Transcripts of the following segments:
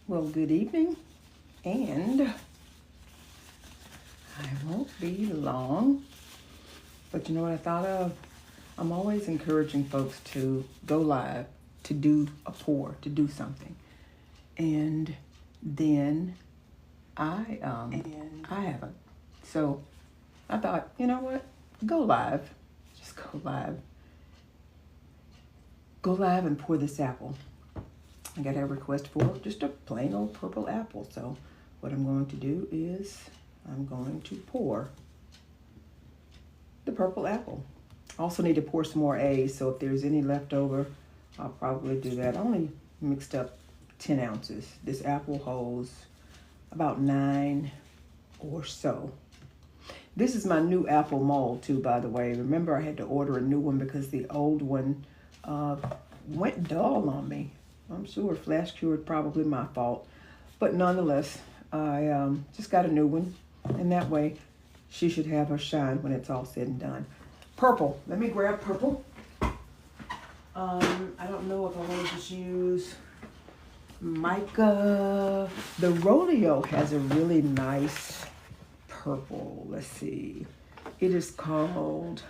Well, good evening, and I won't be long, but you know what I thought of? I'm always encouraging folks to go live, to do a pour, to do something. And then I haven't. So I thought, you know what? Go live. Just go live. Go live and pour this apple. I got a request for just a plain old purple apple. So what I'm going to do is I'm going to pour the purple apple. I also need to pour some more A's, so if there's any left over, I'll probably do that. I only mixed up 10 ounces. This apple holds about 9 or so. This is my new apple mold too, by the way. Remember, I had to order a new one because the old one went dull on me. I'm sure flash cured, probably my fault. But nonetheless, I just got a new one. And that way, she should have her shine when it's all said and done. Purple. Let me grab purple. I don't know if I want to just use mica. The Rodeo has a really nice purple. Let's see. It is called,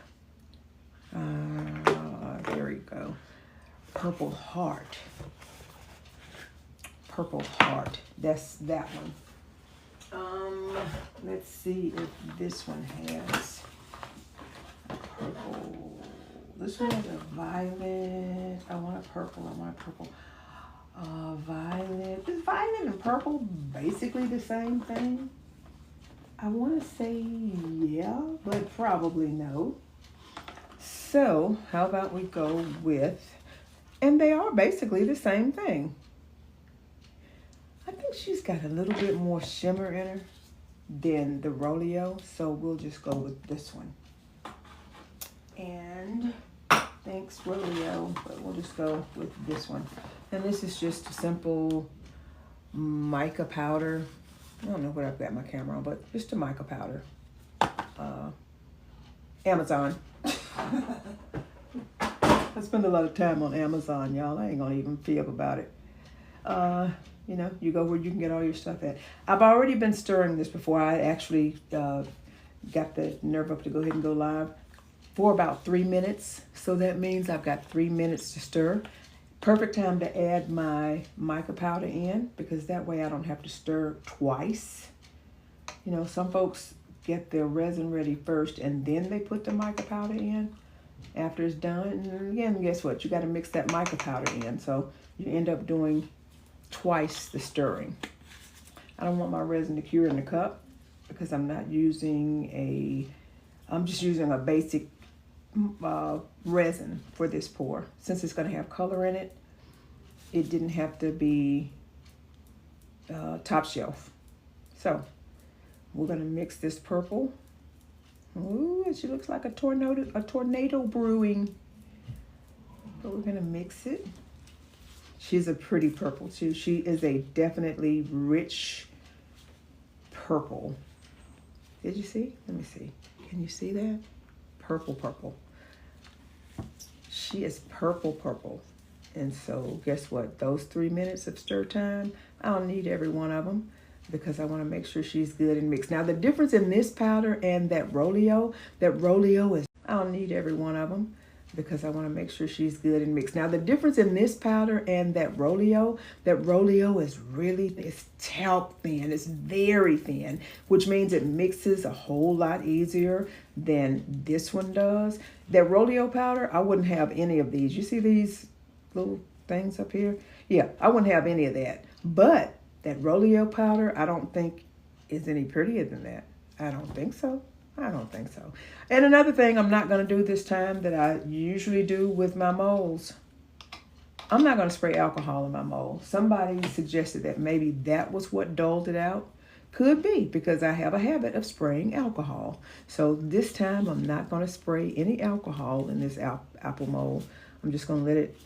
there we go, Purple Heart. Purple Heart. That's that one. Let's see if this one has a purple. This one has a violet. I want a purple. Violet. Is violet and purple basically the same thing? I want to say yeah, but probably no. So how about we go with, and they are basically the same thing. I think she's got a little bit more shimmer in her than the Rodeo, so we'll just go with this one. And thanks, Rodeo, but we'll just go with this one. And this is just a simple mica powder. I don't know what I've got my camera on, but just a mica powder. Amazon. I spend a lot of time on Amazon, y'all. I ain't gonna even fib about it. You know, you go where you can get all your stuff at. I've already been stirring this before I actually got the nerve up to go ahead and go live for about 3 minutes. So that means I've got 3 minutes to stir. Perfect time to add my mica powder in, because that way I don't have to stir twice. You know, some folks get their resin ready first and then they put the mica powder in after it's done. And again, guess what? You got to mix that mica powder in. So you end up doing twice the stirring. I don't want my resin to cure in the cup because I'm just using a basic resin for this pour. Since it's going to have color in it, it didn't have to be top shelf. So we're going to mix this purple. Ooh, she looks like a tornado brewing. But we're going to mix it. She's a pretty purple too. She is a definitely rich purple. Did you see? Let me see. Can you see that? Purple. She is purple. And so guess what? Those 3 minutes of stir time, I don't need every one of them because I want to make sure she's good and mixed. Now the difference in this powder and that Rodeo is, I don't need every one of them because I want to make sure she's good and mixed. Now the difference in this powder and that Rodeo is really, it's talc thin. It's very thin, which means it mixes a whole lot easier than this one does. That Rodeo powder, I wouldn't have any of these. You see these little things up here? Yeah, I wouldn't have any of that. But that Rodeo powder, I don't think is any prettier than that. I don't think so. And another thing I'm not going to do this time that I usually do with my molds, I'm not going to spray alcohol in my mold. Somebody suggested that maybe that was what dulled it out. Could be, because I have a habit of spraying alcohol. So this time I'm not going to spray any alcohol in this apple mold. I'm just going to let it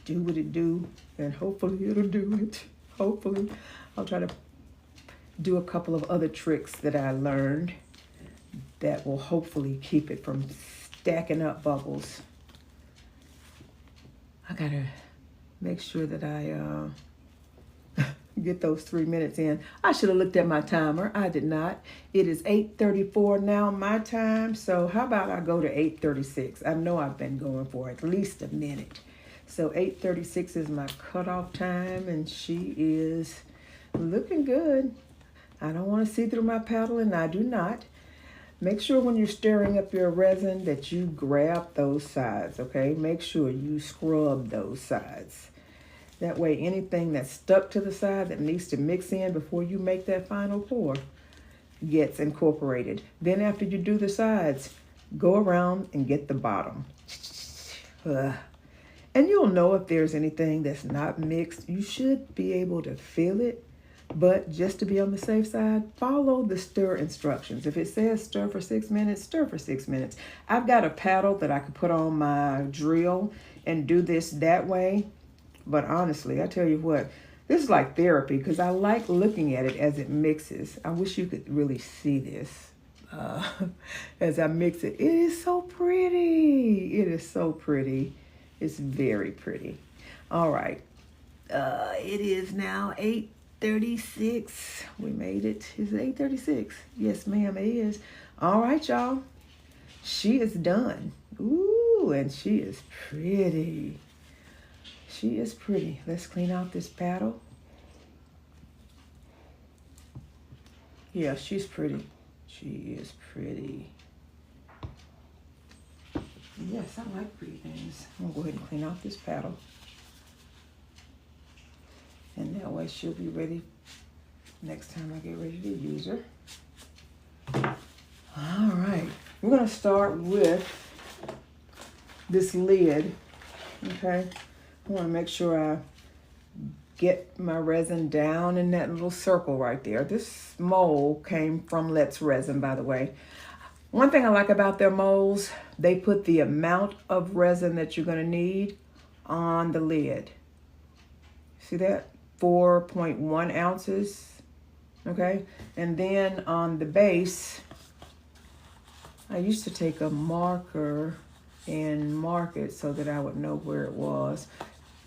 do what it do, and hopefully it'll do it. Hopefully. I'll try to do a couple of other tricks that I learned that will hopefully keep it from stacking up bubbles. I gotta make sure that I Get those 3 minutes in. I should have looked at my timer. I did not. It is 8:34 now my time. So how about I go to 8:36? I know I've been going for at least a minute. So 8:36 is my cutoff time, and she is looking good. I don't want to see through my paddle, and I do not. Make sure when you're stirring up your resin that you grab those sides, okay? Make sure you scrub those sides. That way anything that's stuck to the side that needs to mix in before you make that final pour gets incorporated. Then after you do the sides, go around and get the bottom. And you'll know if there's anything that's not mixed. You should be able to feel it. But just to be on the safe side, follow the stir instructions. If it says stir for 6 minutes, stir for 6 minutes. I've got a paddle that I could put on my drill and do this that way. But honestly, I tell you what, this is like therapy because I like looking at it as it mixes. I wish you could really see this as I mix it. It is so pretty. It is so pretty. It's very pretty. All right. It is now 8:36. We made it. Is it 8:36? Yes, ma'am, it is. All right, y'all. She is done. Ooh, and she is pretty. She is pretty. Let's clean out this paddle. Yeah, she's pretty. She is pretty. Yes, I like pretty things. I'm going to go ahead and clean out this paddle. And that way she'll be ready next time I get ready to use her. All right. We're going to start with this lid. Okay. I want to make sure I get my resin down in that little circle right there. This mold came from Let's Resin, by the way. One thing I like about their molds, they put the amount of resin that you're going to need on the lid. See that? 4.1 ounces. Okay. And then on the base, I used to take a marker and mark it so that I would know where it was.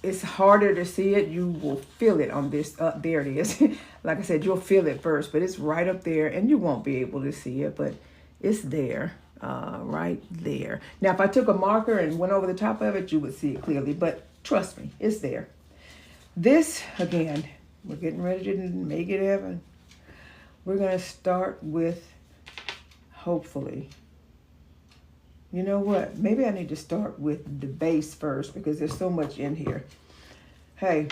It's harder to see it. You will feel it on this. There it is. Like I said, you'll feel it first, but it's right up there and you won't be able to see it, but it's there, right there. Now, if I took a marker and went over the top of it, you would see it clearly, but trust me, it's there. This, again, we're getting ready to make it happen. We're going to start with, hopefully, you know what? Maybe I need to start with the base first because there's so much in here. Hey,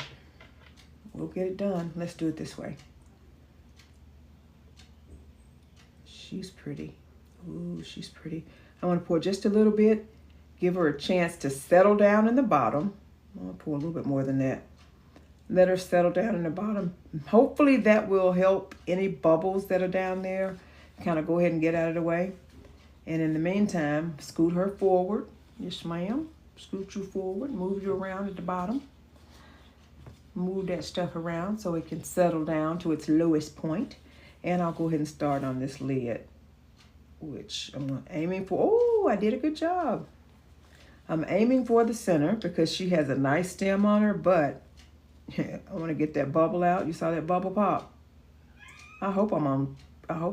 we'll get it done. Let's do it this way. She's pretty. Ooh, she's pretty. I want to pour just a little bit. Give her a chance to settle down in the bottom. I'm going to pour a little bit more than that. Let her settle down in the bottom. Hopefully that will help any bubbles that are down there kind of go ahead and get out of the way. And in the meantime, scoot her forward. Yes, ma'am. Scoot you forward. Move you around at the bottom. Move that stuff around so it can settle down to its lowest point. And I'll go ahead and start on this lid, which I'm aiming for. Oh, I did a good job. I'm aiming for the center because she has a nice stem on her, but I want to get that bubble out. You saw that bubble pop? I hope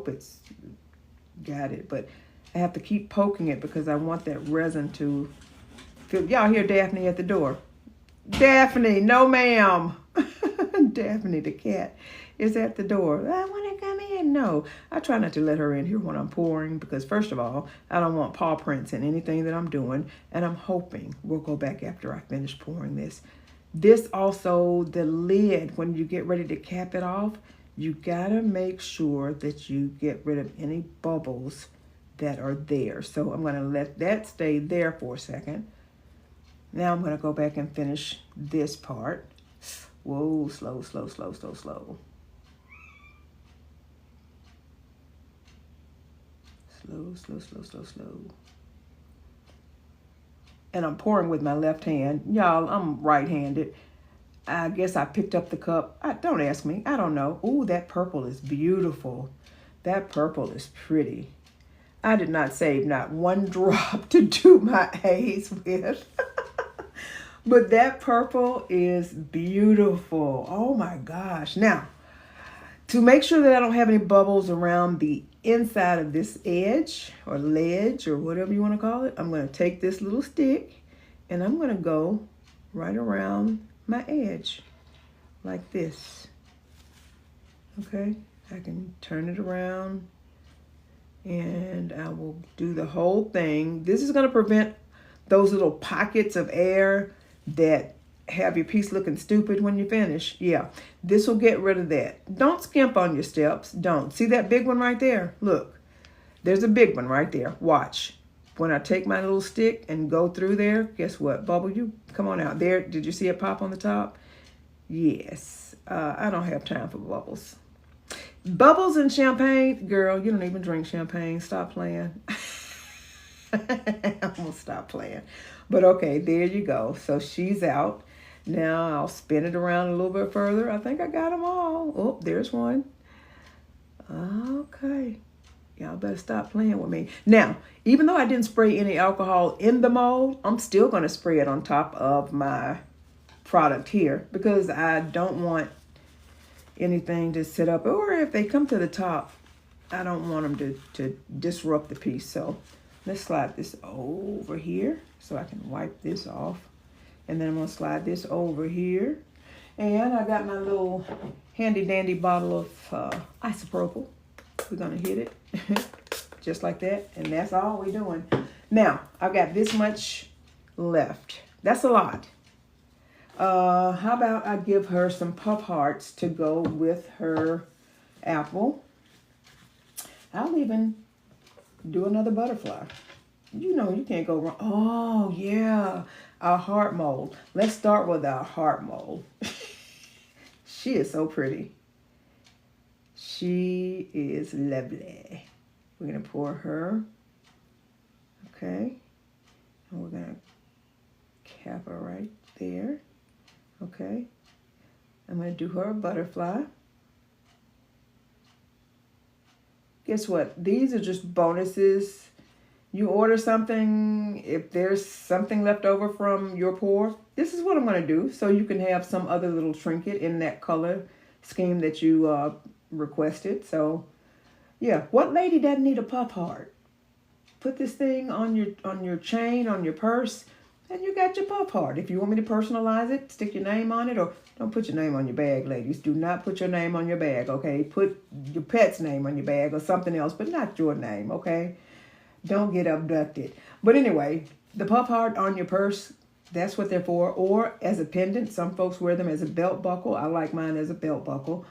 it's got it, but I have to keep poking it because I want that resin to feel. Y'all hear Daphne at the door. Daphne, no ma'am. Daphne the cat is at the door. I want to come in. No, I try not to let her in here when I'm pouring because first of all, I don't want paw prints in anything that I'm doing. And I'm hoping we'll go back after I finish pouring this. This also, the lid, when you get ready to cap it off, you gotta make sure that you get rid of any bubbles that are there. So I'm gonna let that stay there for a second. Now I'm gonna go back and finish this part. Whoa, slow, slow, slow, slow, slow. Slow, slow, slow, slow, slow. And I'm pouring with my left hand. Y'all, I'm right-handed. I guess I picked up the cup. Don't ask me. I don't know. Ooh, that purple is beautiful. That purple is pretty. I did not save not one drop to do my A's with. But that purple is beautiful. Oh my gosh. Now, to make sure that I don't have any bubbles around the inside of this edge or ledge or whatever you want to call it, I'm going to take this little stick and I'm going to go right around my edge like this. Okay, I can turn it around and I will do the whole thing. This is going to prevent those little pockets of air that have your piece looking stupid when you finish. Yeah, this will get rid of that. Don't skimp on your steps. Don't. See that big one right there? Look, there's a big one right there. Watch. When I take my little stick and go through there, guess what? Bubble, you come on out there. Did you see it pop on the top? Yes. I don't have time for bubbles. Bubbles and champagne? Girl, you don't even drink champagne. Stop playing. I'm going to stop playing. But okay, there you go. So she's out. Now I'll spin it around a little bit further. I think I got them all. Oh, there's one. Okay. Y'all better stop playing with me. Now, even though I didn't spray any alcohol in the mold, I'm still going to spray it on top of my product here because I don't want anything to sit up. Or if they come to the top, I don't want them to disrupt the piece. So let's slide this over here so I can wipe this off. And then I'm going to slide this over here. And I got my little handy dandy bottle of isopropyl. We're going to hit it just like that. And that's all we're doing. Now, I've got this much left. That's a lot. How about I give her some puff hearts to go with her apple. I'll even do another butterfly. You know you can't go wrong. Oh, yeah. Our heart mold. Let's start with our heart mold. She is so pretty. She is lovely. We're going to pour her. Okay. And we're going to cap her right there. Okay. I'm going to do her a butterfly. Guess what? These are just bonuses. You order something, if there's something left over from your pour, this is what I'm going to do. So you can have some other little trinket in that color scheme that you requested. So, yeah. What lady doesn't need a puff heart? Put this thing on your chain, on your purse, and you got your puff heart. If you want me to personalize it, stick your name on it, or don't put your name on your bag, ladies. Do not put your name on your bag, okay? Put your pet's name on your bag or something else, but not your name, okay? Don't get abducted. But anyway, the puff heart on your purse, that's what they're for. Or as a pendant. Some folks wear them as a belt buckle. I like mine as a belt buckle.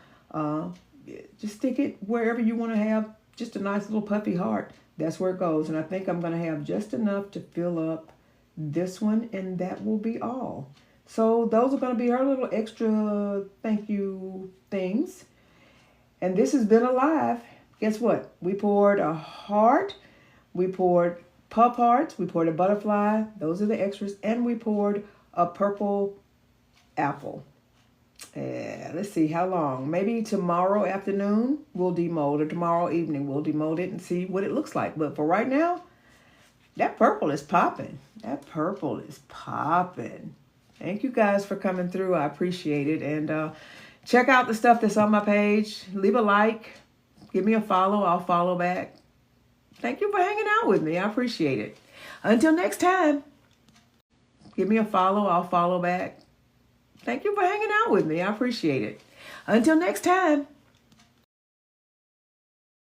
Just stick it wherever you want to have just a nice little puffy heart. That's where it goes. And I think I'm going to have just enough to fill up this one, and that will be all. So those are going to be her little extra thank you things. And this has been alive. Guess what? We poured a heart. We poured puff hearts. We poured a butterfly. Those are the extras. And we poured a purple apple. Let's see how long. Maybe tomorrow afternoon we'll demold, or tomorrow evening we'll demold it and see what it looks like. But for right now, that purple is popping. That purple is popping. Thank you guys for coming through. I appreciate it. And check out the stuff that's on my page. Leave a like. Give me a follow. I'll follow back. Thank you for hanging out with me. I appreciate it. Until next time, give me a follow. I'll follow back. Thank you for hanging out with me. I appreciate it. Until next time.